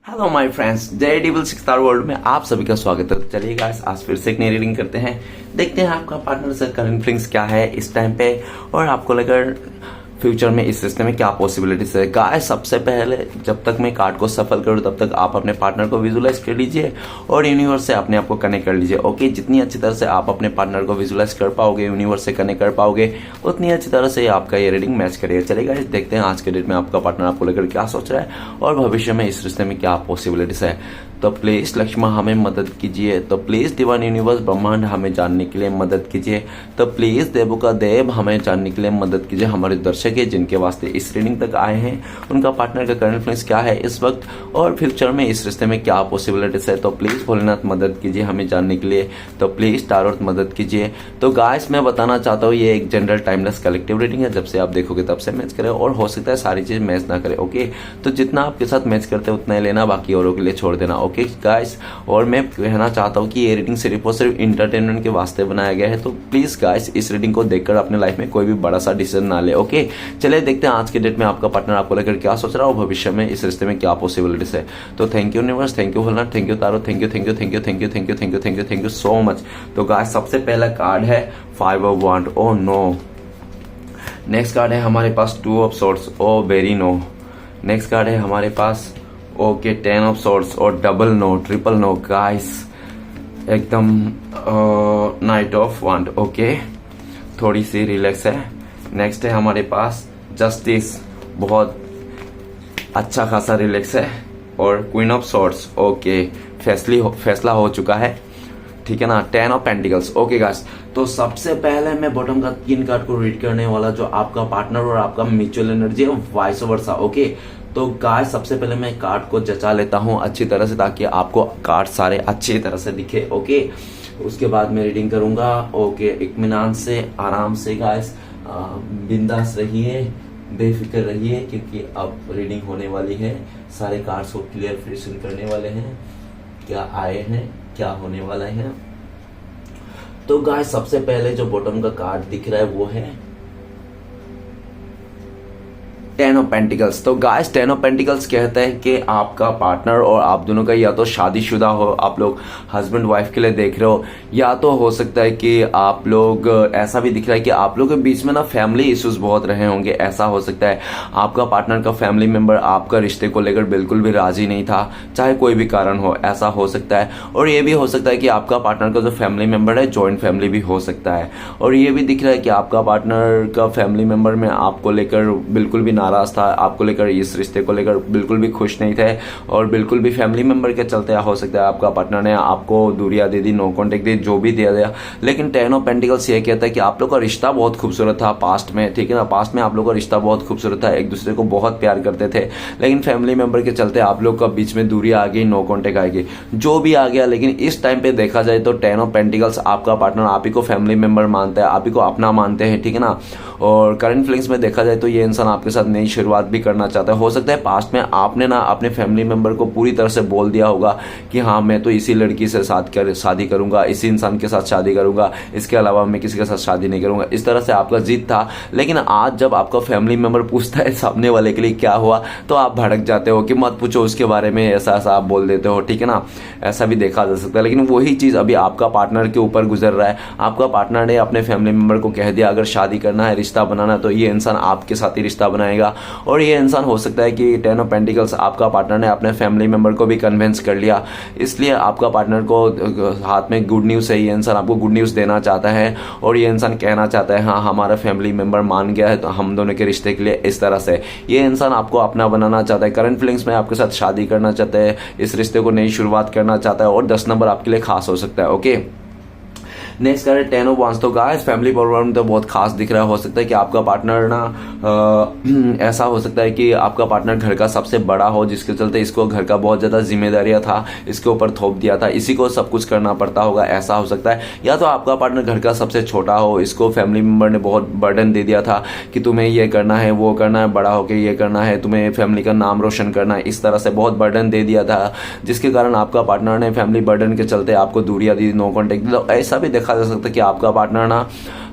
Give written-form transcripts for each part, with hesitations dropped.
Hello my friends, daredevil six star world में आप सभी का स्वागत है। चलिए गाइस, आज फिर से एक नई रीडिंग करते हैं। देखते हैं आपका पार्टनर से करंट फीलिंग्स क्या है इस टाइम पे, और आपको लेकर फ्यूचर में इस रिश्ते में क्या पॉसिबिलिटीज है। गाइस, सबसे पहले जब तक मैं कार्ड को सफल करूँ तब तक आप अपने पार्टनर को विजुलाइज कर लीजिए और यूनिवर्स से अपने आप को कनेक्ट कर लीजिए। ओके, जितनी अच्छी तरह से आप अपने पार्टनर को विजुलाइज कर पाओगे, यूनिवर्स से कनेक्ट कर पाओगे, उतनी अच्छी तरह से आपका ये रीडिंग मैच करेगा। चलेगा, देखते हैं आज के डेट में आपका पार्टनर आपको लेकर क्या सोच रहा है और भविष्य में इस रिश्ते में क्या पॉसिबिलिटीज है। तो प्लीज लक्ष्मण हमें मदद कीजिए। तो प्लीज डिवाइन यूनिवर्स ब्रह्मांड हमें जानने के लिए मदद कीजिए। तो प्लीज देवों का देव हमें जानने के लिए मदद कीजिए। हमारे दर्शक है जिनके वास्ते इस रीडिंग तक आए हैं, उनका पार्टनर का करंट फीलिंग्स क्या है इस वक्त और फ्यूचर में इस रिश्ते में क्या पॉसिबिलिटीज है। तो प्लीज भोलेनाथ मदद कीजिए हमें जानने के लिए। तो प्लीज टारोट मदद कीजिए। तो गाइस, मैं बताना चाहता हूँ ये एक जनरल टाइमलेस कलेक्टिव रीडिंग है। जब से आप देखोगे तब से मैच करे, और हो सकता है सारी चीज मैच ना करे। ओके, तो जितना आपके साथ मैच करते हैं उतना ही लेना, बाकी औरों के लिए छोड़ देना। ओके गाइस, और मैं कहना चाहता हूँ कि ये रीडिंग सिर्फ और सिर्फ इंटरटेनमेंट के वास्ते बनाया गया है। तो प्लीज गाइस, इस रीडिंग को देखकर अपने लाइफ में कोई भी बड़ा सा डिसीजन ना ले। ओके, चलिए देखते हैं आज के डेट में आपका पार्टनर आपको लेकर क्या सोच रहा है और भविष्य में इस रिश्ते में क्या पॉसिबिलिटीज है। तो thank you universe, thank you Bholenath, thank you tarot, thank you thank you thank you thank you thank you thank you thank you thank you so much. तो गाइस, सबसे पहला कार्ड है 5 of wand. Oh no. Next card है हमारे पास 2 of swords. Oh very no. Next card है हमारे पास ओके 10 ऑफ सॉर्ड्स और double no, triple no. Guys, एकदम नाइट ऑफ वांड। ओके, थोड़ी सी रिलैक्स है। नेक्स्ट है हमारे पास जस्टिस, बहुत अच्छा खासा रिलैक्स है। और क्वीन ऑफ सॉर्ड्स। ओके, फैसला हो चुका है, ठीक है ना। 10 ऑफ पेंटिकल्स। ओके गाइस, तो सबसे पहले मैं बॉटम का 3 कार्ड को रीड करने वाला, जो आपका पार्टनर और आपका म्यूचुअल एनर्जी है, वाइस वर्सा। ओके, तो गाइस सबसे पहले मैं कार्ड को जचा लेता हूं अच्छी तरह से, ताकि आपको कार्ड सारे अच्छी तरह से दिखे। ओके, उसके बाद मैं रीडिंग करूंगा। ओके, इत्मीनान से, आराम से गाइस, बिंदास रहिए, बेफिक्र रहिए, क्योंकि अब रीडिंग होने वाली है। सारे कार्ड्स को क्लियरिफिकेशन करने वाले हैं, क्या आए हैं, क्या होने वाला है। तो गाइस, सबसे पहले जो बॉटम का कार्ड दिख रहा है वो है 10 ऑफ पेंटिकल्स। तो गाइस, 10 ऑफ पेंटिकल्स कहता है कि आपका पार्टनर और आप दोनों का या तो शादीशुदा हो, आप लोग हस्बैंड वाइफ के लिए देख रहे हो, या तो हो सकता है कि आप लोग, ऐसा भी दिख रहा है कि आप लोग के बीच में ना फैमिली इश्यूज बहुत रहे होंगे। ऐसा हो सकता है आपका पार्टनर का फैमिली मेंबर आपका रिश्ते को लेकर बिल्कुल भी राजी नहीं था, चाहे कोई भी कारण हो, ऐसा हो सकता है। और ये भी हो सकता है कि आपका पार्टनर का जो फैमिली मेंबर है जॉइंट फैमिली भी हो सकता है। और ये भी दिख रहा है कि आपका पार्टनर का फैमिली मेंबर में आपको लेकर बिल्कुल भी नाराज था, आपको लेकर, इस रिश्ते को लेकर बिल्कुल भी खुश नहीं थे, और बिल्कुल भी फैमिली मेंबर के चलते हो सकता है आपका पार्टनर ने आपको दूरियां दे दी, नो कॉन्टेक्ट दी, जो भी दिया गया। लेकिन 10 ऑफ पेंटिकल्स ये कहता है कि आप लोग का रिश्ता बहुत खूबसूरत था पास्ट में, ठीक है ना। पास्ट में आप लोग का रिश्ता बहुत खूबसूरत था, एक दूसरे को बहुत प्यार करते थे, लेकिन फैमिली मेंबर के चलते आप लोग का बीच में दूरियां आ गई, नो कॉन्टेक्ट आ गई, जो भी आ गया। लेकिन इस टाइम पे देखा जाए तो 10 ऑफ पेंटिकल्स, आपका पार्टनर आप ही को फैमिली मेंबर मानता है, आप ही को अपना मानते हैं, ठीक है ना। और करंट फीलिंग्स में देखा जाए तो ये इंसान आपके साथ नई शुरुआत भी करना चाहता है। हो सकता है पास्ट में आपने ना अपने फैमिली मेंबर को पूरी तरह से बोल दिया होगा कि हाँ, मैं तो इसी लड़की से शादी करूंगा, इसी इंसान के साथ शादी करूंगा, इसके अलावा मैं किसी के साथ शादी नहीं करूंगा। इस तरह से आपका जिद था। लेकिन आज जब आपका फैमिली मेंबर पूछता है सामने वाले के लिए क्या हुआ, तो आप भड़क जाते हो कि मत पूछो उसके बारे में, ऐसा ऐसा आप बोल देते हो, ठीक है ना। ऐसा भी देखा जा सकता है। लेकिन वही चीज अभी आपका पार्टनर के ऊपर गुजर रहा है। आपका पार्टनर ने अपने फैमिली मेंबर को कह दिया अगर शादी करना है, रिश्ता बनाना, तो ये इंसान आपके साथ ही रिश्ता बनाएगा। और ये इंसान हो सकता है कि 10 ऑफ पेंटिकल्स, आपका पार्टनर ने अपने फैमिली मेंबर को भी कन्विंस कर लिया, इसलिए आपका पार्टनर को हाथ में गुड न्यूज़ है। ये इंसान आपको गुड न्यूज़ देना चाहता है और ये इंसान कहना चाहता है हाँ, हमारा फैमिली मेंबर मान गया है तो हम दोनों के रिश्ते के लिए। इस तरह से ये इंसान आपको अपना बनाना चाहता है, करंट फीलिंग्स में आपके साथ शादी करना चाहता है, इस रिश्ते को नई शुरुआत करना चाहता है, और 10 नंबर आपके लिए खास हो सकता है। ओके, नेक्स्ट कार्ड है 10 ऑफ वांड्स। तो गाइस, फैमिली प्रॉब्लम तो बहुत खास दिख रहा है। हो सकता है कि आपका पार्टनर ना ऐसा हो सकता है कि आपका पार्टनर घर का सबसे बड़ा हो, जिसके चलते इसको घर का बहुत ज्यादा जिम्मेदारियां था, इसके ऊपर थोप दिया था, इसी को सब कुछ करना पड़ता होगा, ऐसा हो सकता है। या तो आपका पार्टनर घर का सबसे छोटा हो, इसको फैमिली मेंबर ने बहुत बर्डन दे दिया था कि तुम्हें ये करना है, वो करना है, बड़ा होकर ये करना है, तुम्हें फैमिली का नाम रोशन करना है, इस तरह से बहुत बर्डन दे दिया था, जिसके कारण आपका पार्टनर ने फैमिली बर्डन के चलते आपको दूरियां दी, नो कॉन्टेक्ट दी। तो ऐसा भी देखा जा सकता है कि आपका पार्टनर ना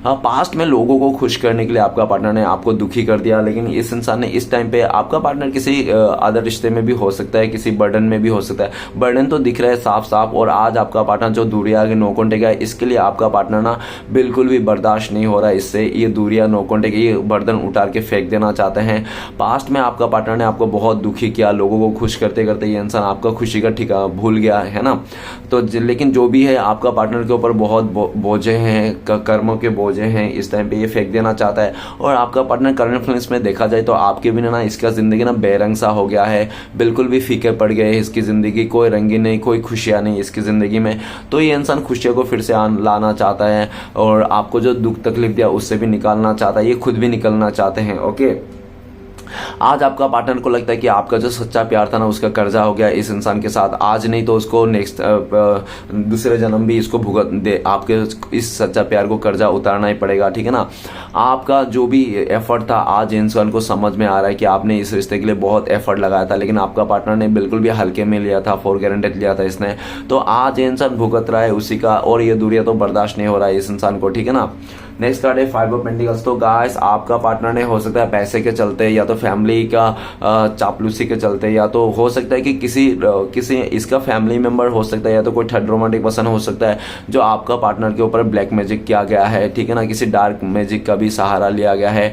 पास्ट में लोगों को खुश करने के लिए आपका पार्टनर ने आपको दुखी कर दिया, लेकिन इस इंसान ने इस टाइम पे आपका पार्टनर किसी अदर रिश्ते में भी हो सकता है, किसी बर्डन में भी हो सकता है। बर्डन तो दिख रहा है साफ साफ, और आज आपका पार्टनर जो दूरिया के नोकंटे का है, इसके लिए आपका पार्टनर ना बिल्कुल भी बर्दाश्त नहीं हो रहा है इससे। ये दूरिया नोकंटे के ये बर्डन उतार के फेंक देना चाहते हैं। पास्ट में आपका पार्टनर ने आपको बहुत दुखी किया, लोगों को खुश करते करते ये इंसान आपका खुशी का ठिकाना भूल गया है ना। तो लेकिन जो भी है, आपका पार्टनर के ऊपर बहुत बोझे हैं, कर्मों के बोझे हैं, इस टाइम पे ये फेंक देना चाहता है। और आपका पार्टनर करंट फ्रेंड्स में देखा जाए तो आपके बिना ना इसका जिंदगी ना बेरंग सा हो गया है, बिल्कुल भी फीके पड़ गए हैं इसकी जिंदगी, कोई रंगी नहीं, कोई खुशियां नहीं इसकी जिंदगी में। तो ये इंसान खुशियों को फिर से लाना चाहता है, और आपको जो दुख तकलीफ दिया उससे भी निकालना चाहता है, ये खुद भी निकलना चाहते हैं। ओके, आज आपका पार्टनर को लगता है कि आपका जो सच्चा प्यार था ना, उसका कर्जा हो गया इस इंसान के साथ। आज नहीं तो उसको नेक्स्ट दूसरे जन्म भी इसको भुगत दे, आपके इस सच्चा प्यार को कर्जा उतारना ही पड़ेगा, ठीक है ना। आपका जो भी एफर्ट था, आज इंसान को समझ में आ रहा है कि आपने इस रिश्ते के लिए बहुत एफर्ट लगाया था, लेकिन आपका पार्टनर ने बिल्कुल भी हल्के में लिया था, फॉर ग्रांटेड लिया था इसने। तो आज ये इंसान भुगत रहा है उसी का, और ये दूरिया तो बर्दाश्त नहीं हो रहा है इस इंसान को, ठीक है ना। नेक्स्ट कार्ड है 5 ऑफ पेंटिकल्स। तो गाइस, आपका पार्टनर ने हो सकता है पैसे के चलते, या तो फैमिली का चापलूसी के चलते, या तो हो सकता है कि किसी इसका फैमिली मेंबर हो सकता है, या तो कोई थर्ड रोमांटिक पर्सन हो सकता है जो आपका पार्टनर के ऊपर ब्लैक मैजिक किया गया है, ठीक है ना। किसी डार्क मैजिक का भी सहारा लिया गया है,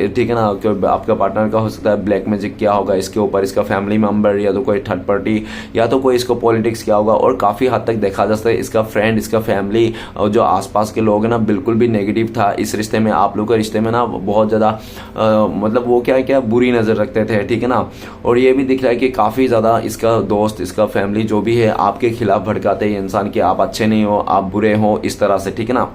ठीक है ना। आपका पार्टनर का हो सकता है ब्लैक मैजिक किया होगा इसके ऊपर, इसका फैमिली मेंबर, या तो कोई थर्ड पार्टी, या तो कोई इसको पॉलिटिक्स किया होगा। और काफी हद तक देखा जा सकता है इसका फ्रेंड, इसका फैमिली और जो आसपास के लोग हैं ना, बिल्कुल भी नेगेटिव था इस रिश्ते में। आप लोग के रिश्ते में ना बहुत ज्यादा मतलब वो क्या बुरी नजर रखते थे, ठीक है ना। और ये भी दिख रहा है कि काफी ज्यादा इसका दोस्त, इसका फैमिली जो भी है, आपके खिलाफ भड़काते हैं इंसान कि आप अच्छे नहीं हो, आप बुरे हो, इस तरह से, ठीक है ना।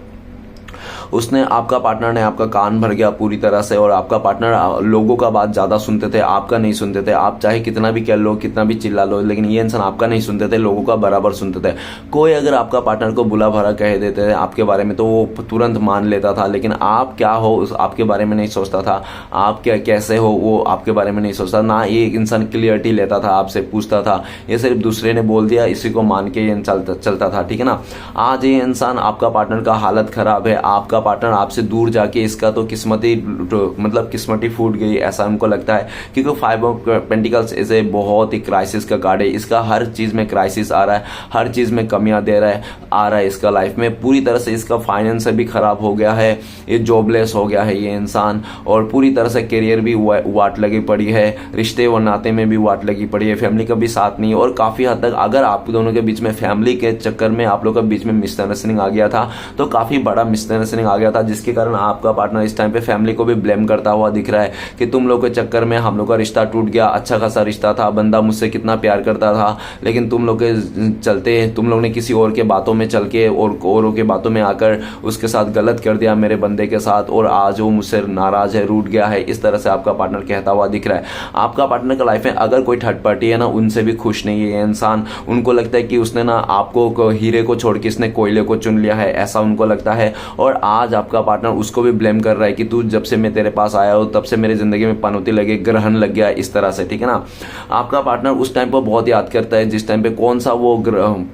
उसने आपका पार्टनर ने आपका कान भर गया पूरी तरह से, और आपका पार्टनर लोगों का बात ज्यादा सुनते थे, आपका नहीं सुनते थे। आप चाहे कितना भी कह लो, कितना भी चिल्ला लो, लेकिन ये इंसान आपका नहीं सुनते थे, लोगों का बराबर सुनते थे। कोई अगर आपका पार्टनर को बुला भरा कह देते थे आपके बारे में तो वो तुरंत मान लेता था, लेकिन आप क्या हो आपके बारे में नहीं सोचता था, आप क्या कैसे हो वो आपके बारे में नहीं सोचता ना। ये इंसान क्लियरिटी लेता था, आपसे पूछता था, ये सिर्फ दूसरे ने बोल दिया इसी को मान के ये चलता था, ठीक है ना। आज ये इंसान, आपका पार्टनर का हालत खराब है, आपका पार्टनर आपसे दूर जाके इसका तो किस्मत ही फूट गई, ऐसा उनको लगता है। क्योंकि 5 ऑफ पेंटिकल्स इसे बहुत ही क्राइसिस का कार्ड है। इसका हर चीज में क्राइसिस आ रहा है, हर चीज में कमियां आ रहा है इसका लाइफ में। पूरी तरह से इसका फाइनेंस भी खराब हो गया है, ये जॉबलेस हो गया है ये इंसान, और पूरी तरह से करियर भी वाट लगी पड़ी है, रिश्ते और नाते में भी वाट लगी पड़ी है, फैमिली का भी साथ नहीं। और काफी हद तक अगर आप दोनों के बीच में फैमिली के चक्कर में आप लोग के बीच में मिसअंडरस्टैंडिंग आ गया था, तो काफी बड़ा मिसअंडरस्टैंडिंग आ गया था, जिसके कारण आपका पार्टनर इस टाइम पे फैमिली को भी ब्लेम करता हुआ दिख रहा है कि तुम लोग के चक्कर में हम लोग का रिश्ता टूट गया। अच्छा खासा रिश्ता था, बंदा मुझसे कितना प्यार करता था, लेकिन तुम लोग के चलते तुम लोग ने किसी और के बातों में चल के और औरों के बातों में आकर उसके साथ गलत कर दिया मेरे बंदे के साथ, और आज वो मुझसे नाराज है, रूठ गया है। इस तरह से आपका पार्टनर कहता हुआ दिख रहा है। आपका पार्टनर का लाइफ में अगर कोई थर्ड पार्टी है ना, उनसे भी खुश नहीं है ये इंसान। उनको लगता है कि उसने ना आपको हीरे को छोड़ के इसने कोयले को चुन लिया है, ऐसा उनको लगता है। और आज आपका पार्टनर उसको भी ब्लेम कर रहा है कि तू जब से मैं तेरे पास आया हूं तब से मेरी जिंदगी में पनौती लगे, ग्रहण लग गया, इस तरह से, ठीक है ना। आपका पार्टनर उस टाइम पर बहुत याद करता है जिस टाइम पे कौन सा वो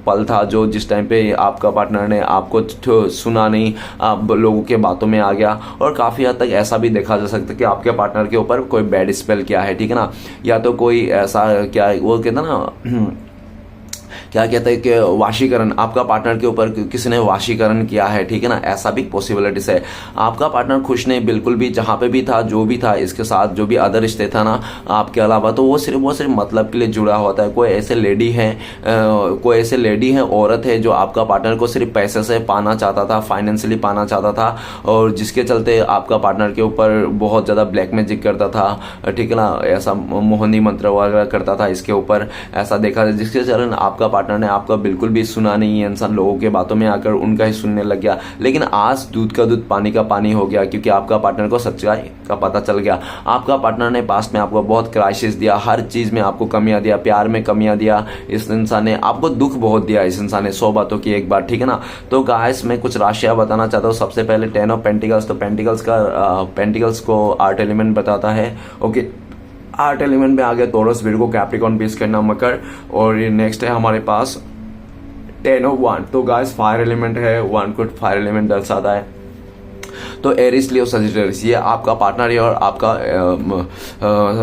पल था जो जिस टाइम पे आपका पार्टनर ने आपको सुना नहीं, आप लोगों के बातों में आ गया। और काफी हद तक ऐसा भी देखा जा सकता है कि आपके पार्टनर के ऊपर कोई बैड स्पेल किया है, ठीक है ना। या तो कोई ऐसा क्या वो कहता ना क्या कहते हैं कि वाशीकरण, आपका पार्टनर के ऊपर किसी ने वाशीकरण किया है, ठीक है ना। ऐसा भी पॉसिबिलिटीज है। आपका पार्टनर खुश नहीं बिल्कुल भी, जहां पे भी था, जो भी था इसके साथ, जो भी अदर रिश्ते था ना आपके अलावा, तो वो सिर्फ मतलब के लिए जुड़ा होता है। कोई ऐसे लेडी है, औरत है जो आपका पार्टनर को सिर्फ पैसे से पाना चाहता था, फाइनेंशियली पाना चाहता था, और जिसके चलते आपका पार्टनर के ऊपर बहुत ज्यादा ब्लैक मैजिक करता था, ठीक है ना। ऐसा मोहनी मंत्र वगैरह करता था इसके ऊपर, ऐसा देखा, जिसके चलन आपका पार्टनर ने आपका बिल्कुल भी सुना नहीं है। इंसान लोगों के बातों में आकर उनका ही सुनने लग गया। लेकिन आज दूध का दूध पानी का पानी हो गया, क्योंकि आपका पार्टनर को सच्चाई का पता चल गया। आपका पार्टनर ने पास्ट में आपको बहुत क्राइसिस दिया, हर चीज में आपको कमियां दिया, प्यार में कमियां दिया। इस इंसान ने आपको दुख बहुत दिया, इस इंसान ने 100 बातों की एक बार, ठीक है ना। तो गाइस मैं कुछ राशियां बताना चाहता हूँ। सबसे पहले 10 ऑफ पेंटिकल्स। तो पेंटिकल्स को आर्ट एलिमेंट बताता है, ओके। आर्ट एलिमेंट में आ गया टॉरस, विर्गो, कैप्रिकॉर्न, बीस, कन्या, मकर। और नेक्स्ट है हमारे पास 10 ऑफ वन, तो गाइस फायर एलिमेंट है, वन को फायर एलिमेंट दर्शाता है। तो एरिस, लियो, सजिटेरियस ये आपका पार्टनर है और आपका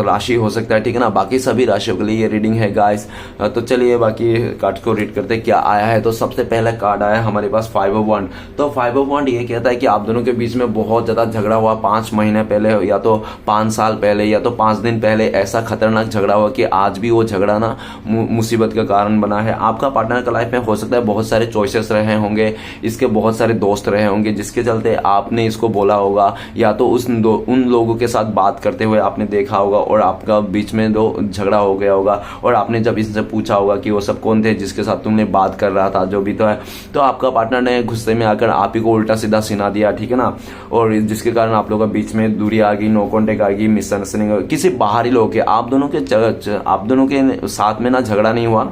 राशि हो सकता है, ठीक है ना। बाकी सभी राशियों के लिए ये रीडिंग है गाइस। तो चलिए बाकी कार्ड को रीड करते हैं क्या आया है। तो सबसे पहला कार्ड आया हमारे पास 5 ऑफ वन। तो 5 ऑफ वन ये कहता है कि आप दोनों के बीच में बहुत ज्यादा झगड़ा हुआ 5 महीने पहले, या तो 5 साल पहले, या तो 5 दिन पहले। ऐसा खतरनाक झगड़ा हुआ कि आज भी वो झगड़ा ना मुसीबत का कारण बना है। आपका पार्टनर का लाइफ में हो सकता है बहुत सारे चॉइसेस रहे होंगे, इसके बहुत सारे दोस्त रहे होंगे, जिसके चलते आपने इसको बोला होगा, या तो उन लोगों के साथ बात करते हुए आपने देखा होगा और आपका बीच में दो झगड़ा हो गया होगा, और आपने जब इससे पूछा होगा कि वो सब कौन थे जिसके साथ तुमने बात कर रहा था, जो भी तो है, तो आपका पार्टनर ने गुस्से में आकर आप ही को उल्टा सीधा सुना दिया, ठीक है ना। और जिसके कारण आप लोगों के बीच में दूरी आ गई, नो कॉन्टेक्ट आ गई, मिसअंडरस्टैंडिंग, किसी बाहरी लोग के आप दोनों के साथ में ना झगड़ा नहीं हुआ,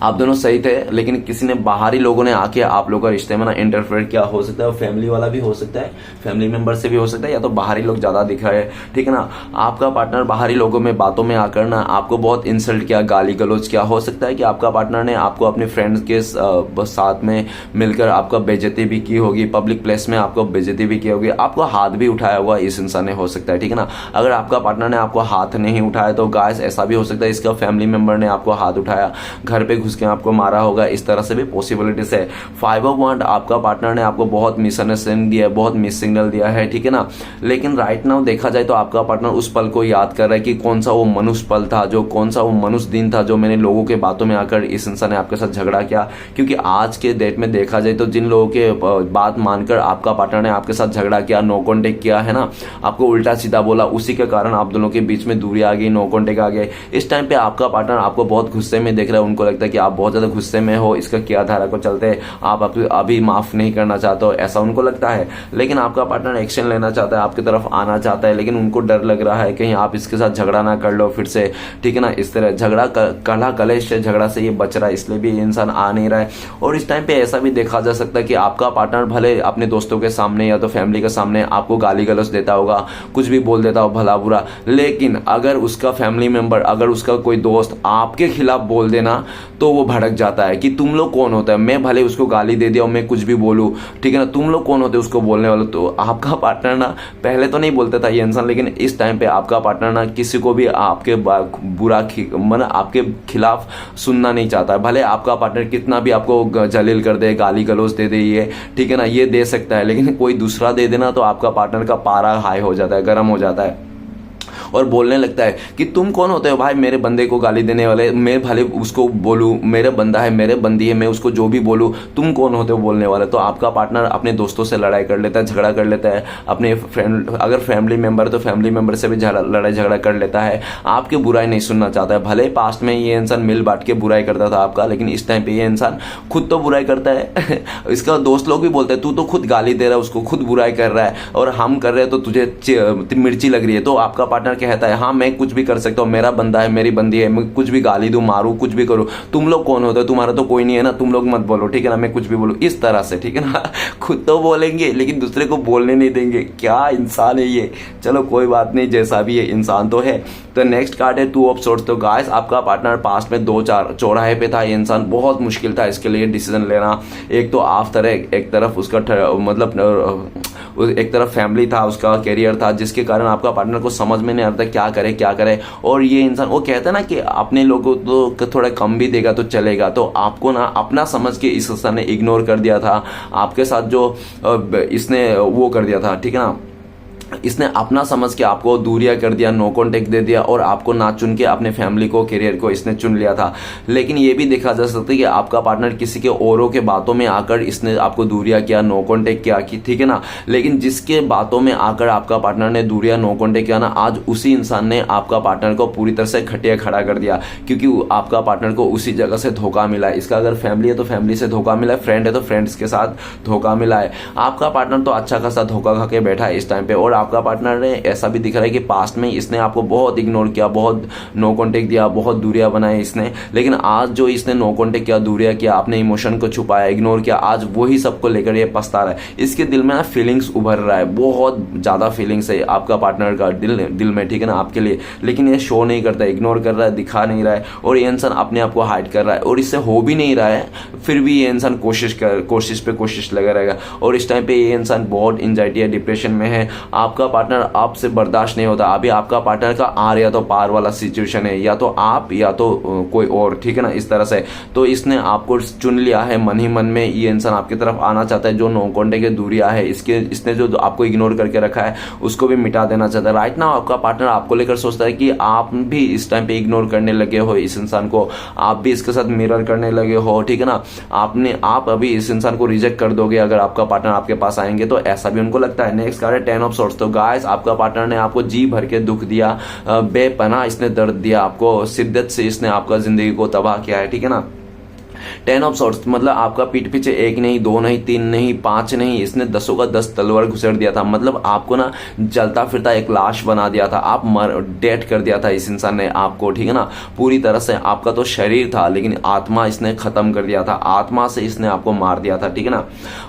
आप दोनों सही थे, लेकिन किसी ने बाहरी लोगों ने आके आप लोगों का रिश्ते में ना इंटरफेयर किया। हो सकता है फैमिली वाला भी हो सकता है, फैमिली मेंबर से भी हो सकता है, या तो बाहरी लोग ज्यादा दिख रहे हैं, ठीक है ना। आपका पार्टनर बाहरी लोगों में बातों में आकर ना आपको बहुत इंसल्ट किया, गाली गलौज किया। हो सकता है कि आपका पार्टनर ने आपको अपने फ्रेंड्स के साथ में मिलकर आपका बेइज्जती भी की होगी, पब्लिक प्लेस में आपको बेइज्जती भी की होगी, आपको हाथ भी उठाया हुआ इस इंसान ने, हो सकता है, ठीक है ना। अगर आपका पार्टनर ने आपको हाथ नहीं उठाया तो गाइस ऐसा भी हो सकता है इसका फैमिली मेंबर ने आपको हाथ उठाया, घर पे घुस के आपको मारा होगा, इस तरह से भी पॉसिबिलिटीज है। 5 ऑफ वन, आपका पार्टनर ने आपको बहुत मिसअंडरस्टैंडिंग दिया है, बहुत मिस सिग्नल दिया है, ठीक है ना। लेकिन राइट नाउ देखा जाए तो आपका पार्टनर उस पल को याद कर रहा है कि कौन सा वो मनुष्य पल था, जो कौन सा वो मनुष्य दिन था जो मैंने लोगों के बातों में आकर इस इंसान ने आपके साथ झगड़ा किया। क्योंकि आज के डेट में देखा जाए तो जिन लोगों के बात मानकर आपका पार्टनर ने आपके साथ झगड़ा किया, नो कॉन्टेक्ट किया है ना, आपको उल्टा सीधा बोला, उसी के कारण आप दोनों के बीच में दूरी आ गई, नो कॉन्टेक्ट आ गए। इस टाइम पे आपका पार्टनर आपको बहुत गुस्से में देख रहा है, उनको लगता है कि आप बहुत ज्यादा गुस्से में हो, इसका क्या धारा को चलते आप अभी माफ नहीं करना चाहते हो, ऐसा उनको लगता है। लेकिन आपका पार्टनर एक्शन लेना चाहता है, आपकी तरफ आना चाहता है, लेकिन उनको डर लग रहा है कहीं आप इसके साथ झगड़ा ना कर लो फिर से, ठीक है ना। इस तरह झगड़ा कलह कलेश से झगड़ा से ये बच रहा है, इसलिए भी इंसान आ नहीं रहा है। और इस टाइम पे ऐसा भी देखा जा सकता है कि आपका पार्टनर भले अपने दोस्तों के सामने या तो फैमिली के सामने आपको गाली गलौज देता होगा, कुछ भी बोल देता हो भला बुरा, लेकिन अगर उसका फैमिली मेंबर, अगर उसका कोई दोस्त आपके खिलाफ बोल देना तो वो भड़क जाता है कि तुम लोग कौन होता है, मैं भले उसको गाली दे दिया और मैं कुछ भी बोलूं, ठीक है ना, तुम लोग कौन होते उसको बोलने वाले। तो आपका पार्टनर ना पहले तो नहीं बोलता था ये इंसान, लेकिन इस टाइम पे आपका पार्टनर ना किसी को भी आपके बुरा मतलब आपके खिलाफ सुनना नहीं चाहता है। भले आपका पार्टनर कितना भी आपको जलील कर दे, गाली गलौज दे दे, ये ठीक है ना, ये दे सकता है, लेकिन कोई दूसरा दे देना तो आपका पार्टनर का पारा हाई हो जाता है, गर्म हो जाता है और बोलने लगता है कि तुम कौन होते हो भाई मेरे बंदे को गाली देने वाले, मैं भले उसको बोलूं, मेरे बंदा है, मेरे बंदी है, मैं उसको जो भी बोलूं, तुम कौन होते हो बोलने वाले। तो आपका पार्टनर अपने दोस्तों से लड़ाई कर लेता है, झगड़ा कर लेता है, अपने फ्रेंड अगर फैमिली मेंबर तो फैमिली मेंबर से भी लड़ाई झगड़ा कर लेता है, आपकी बुराई नहीं सुनना चाहता है। भले पास्ट में ये इंसान मिल बांट के बुराई करता था आपका, लेकिन इस टाइम पे ये इंसान खुद तो बुराई करता है इसका दोस्त लोग भी बोलते हैं तू तो खुद गाली दे रहा है उसको, खुद बुराई कर रहा है, और हम कर रहे हैं तो तुझे मिर्ची लग रही है। तो आपका पार्टनर कहता है हाँ मैं कुछ भी कर सकता हूँ, मेरा बंदा है, मेरी बंदी है, मैं कुछ भी गाली दूं, मारूं, कुछ भी करूं, तुम लोग कौन होते हो, तुम्हारा तो कोई नहीं है ना, तुम लोग मत बोलो, ठीक है ना, मैं कुछ भी बोलूं, इस तरह से, ठीक है ना खुद तो बोलेंगे लेकिन दूसरे को बोलने नहीं देंगे। क्या इंसान है ये। चलो कोई बात नहीं, जैसा भी है इंसान तो है। तो नेक्स्ट कार्ड है 2 ऑफ सोर्ड्स। तो गाइस आपका पार्टनर पास्ट में 2 चौराहे पे था, ये इंसान बहुत मुश्किल था इसके लिए डिसीजन लेना। एक तो आफ्टर एक तरफ उसका मतलब एक तरफ फैमिली था, उसका करियर था, जिसके कारण आपका पार्टनर को समझ में नहीं आता क्या करे। और ये इंसान वो कहता है ना कि अपने लोगों को तो थोड़ा कम भी देगा तो चलेगा, तो आपको ना अपना समझ के इस इंसान ने इग्नोर कर दिया था आपके साथ, जो इसने वो कर दिया था, ठीक है ना, इसने अपना समझ के आपको दूरिया कर दिया, नो कॉन्टेक्ट दे दिया, और आपको ना चुन के अपने फैमिली को, करियर को इसने चुन लिया था। लेकिन ये भी देखा जा सकता है कि आपका पार्टनर किसी के औरों के बातों में आकर इसने आपको दूरिया किया, नो कॉन्टेक्ट किया, ठीक है ना। लेकिन जिसके बातों में आकर आपका पार्टनर ने दूरिया, नो कॉन्टेक्ट किया ना, आज उसी इंसान ने आपका पार्टनर को पूरी तरह से खटिया खड़ा कर दिया, क्योंकि आपका पार्टनर को उसी जगह से धोखा मिला है। इसका अगर फैमिली है तो फैमिली से धोखा मिला है, फ्रेंड है तो फ्रेंड्स के साथ धोखा मिला है। आपका पार्टनर तो अच्छा खासा धोखा खा के बैठा है इस टाइम पे, और आपका पार्टनर ने ऐसा भी दिख रहा है कि पास्ट में इसने आपको बहुत इग्नोर किया, बहुत नो कॉन्टेक्ट दिया, बहुत दूरियां बनाई इसने, लेकिन आज जो इसने नो कॉन्टेक्ट किया, दूरियां किया, आपने इमोशन को छुपाया, इग्नोर किया, आज वही सबको लेकर ये पछता रहा है। इसके दिल में ना फीलिंग्स उभर रहा है, बहुत ज़्यादा फीलिंग्स है आपका पार्टनर का दिल में, ठीक है ना, आपके लिए, लेकिन ये शो नहीं करता, इग्नोर कर रहा है, दिखा नहीं रहा है, और ये इंसान अपने आप को हाइड कर रहा है, और इससे हो भी नहीं रहा है, फिर भी ये इंसान कोशिश पे कोशिश लगा रहेगा। और इस टाइम पे ये इंसान बहुत एंजाइटी या डिप्रेशन में है। आपका पार्टनर आपसे बर्दाश्त नहीं होता। अभी आपका पार्टनर का आर या तो पार वाला सिचुएशन है, या तो आप या तो कोई और, ठीक है ना, इस तरह से। तो इसने आपको चुन लिया है मन ही मन में, ये इंसान आपकी तरफ आना चाहता है। जो नो कॉन्टेक्ट की दूरियां है इसने जो आपको इग्नोर करके रखा है उसको भी मिटा देना चाहता है। राइट नाउ आपका पार्टनर आपको लेकर सोचता है कि आप भी इस टाइम पे इग्नोर करने लगे हो इस इंसान को, आप भी इसके साथ मिरर करने लगे हो, ठीक है ना, आप अभी इस इंसान को रिजेक्ट कर दोगे अगर आपका पार्टनर आपके पास आएंगे, तो ऐसा भी उनको लगता है। नेक्स्ट कार्ड है 10 ऑफ सोर्ड्स। तो गाइस आपका पार्टनर ने आपको जी भर के दुख दिया, बेपनाह इसने दर्द दिया आपको, शिद्दत से इसने आपका जिंदगी को तबाह किया है, ठीक है ना। 10 ऑफ सोर्ड्स मतलब आपका पीठ पीछे एक नहीं, दो नहीं, तीन नहीं, पांच नहीं, इसने 10 का 10 तलवार घुसेड़ दिया था। मतलब आपको ना जलता फिरता एक लाश बना दिया था, आप डेड कर दिया था इस इंसान ने आपको, ठीक है ना, पूरी तरह से। आपका तो शरीर था लेकिन आत्मा इसने खत्म कर दिया था, आत्मा से इसने आपको मार दिया था, ठीक है ना।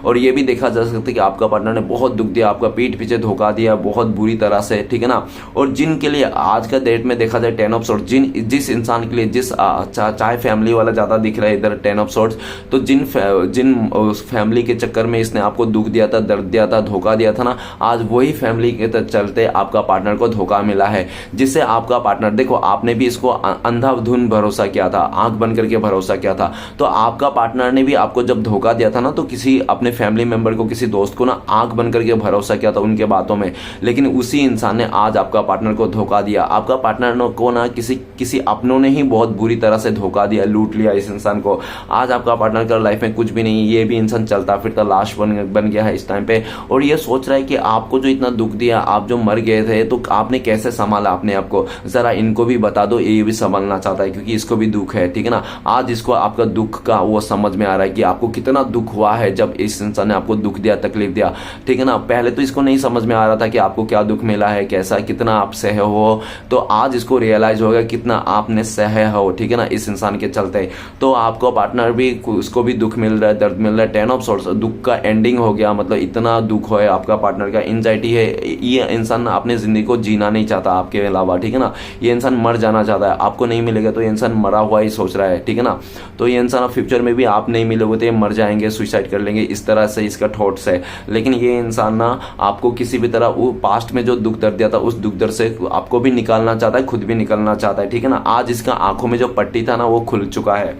और ये भी देखा जा सकता है कि आपका पार्टनर ने बहुत दुख दिया, आपका पीठ पीछे धोखा दिया बहुत बुरी तरह से, ठीक है ना। और जिनके लिए आज का डेट में देखा जाए 10 ऑफ सोर्ड्स, जिस इंसान के लिए चाहे फैमिली वाला ज्यादा दिख रहा है इधर 10 ऑफ सोर्ड्स, तो जिन फैमिली के चक्कर में इसने आपको दुख दिया था, दर्द दिया था, धोखा दिया था ना, आज वही फैमिली के चलते आपका पार्टनर को धोखा मिला है। जिससे आपका पार्टनर, देखो आपने भी इसको अंधाधुन भरोसा किया था, आंख बंद करके भरोसा किया था, तो आपका पार्टनर ने भी आपको जब धोखा दिया था ना, तो किसी अपने फैमिली मेंबर को, किसी दोस्त को ना आंख बंद करके भरोसा किया था उनके बातों में, लेकिन उसी इंसान ने आज आपका पार्टनर को धोखा दिया। आपका पार्टनर को ना किसी अपनों ने ही बहुत बुरी तरह से धोखा दिया, लूट लिया इस इंसान को। आज आपका पार्टनर का लाइफ में कुछ भी नहीं, ये भी इंसान चलता फिरता लाश बन गया है इस टाइम पे, और ये सोच रहा है कि आपको जो इतना दुख दिया, आप जो मर गए थे, तो आपने कैसे संभाला अपने आप को, जरा इनको भी बता दो। ये भी संभालना चाहता है क्योंकि इसको भी दुख है, ठीक है ना। आज इसको आपका दुख का वो समझ में आ रहा है कि आपको कितना दुख हुआ है जब इस इंसान ने आपको दुख दिया, तकलीफ दिया, ठीक है ना। पहले तो इसको नहीं समझ में आ रहा था कि आपको क्या दुख मिला है, कैसा, कितना आप सहे हो, तो आज इसको रियलाइज होगा कितना आपने सहे हो, ठीक है ना, इस इंसान के चलते। तो आपको पार्टनर भी, उसको भी दुख मिल रहा है, दर्द मिल रहा है। 10 ऑफ सोर्ड्स, दुख का एंडिंग हो गया, मतलब इतना दुख है आपका पार्टनर का, एंजाइटी है, ये इंसान अपने जिंदगी को जीना नहीं चाहता आपके अलावा, ठीक है ना। ये इंसान मर जाना चाहता है, आपको नहीं मिलेगा तो ये इंसान मरा हुआ ही सोच रहा है, ठीक है ना। तो ये इंसान फ्यूचर में भी आप नहीं मिलोगे तो ये मर जाएंगे, सुसाइड कर लेंगे, इस तरह से इसका थॉट्स है। लेकिन ये इंसान ना आपको किसी भी तरह वो पास्ट में जो दुख दर्द दिया था उस दुख दर्द से आपको भी निकालना चाहता है, खुद भी निकालना चाहता है, ठीक है ना। आज इसका आंखों में जो पट्टी था ना वो खुल चुका है।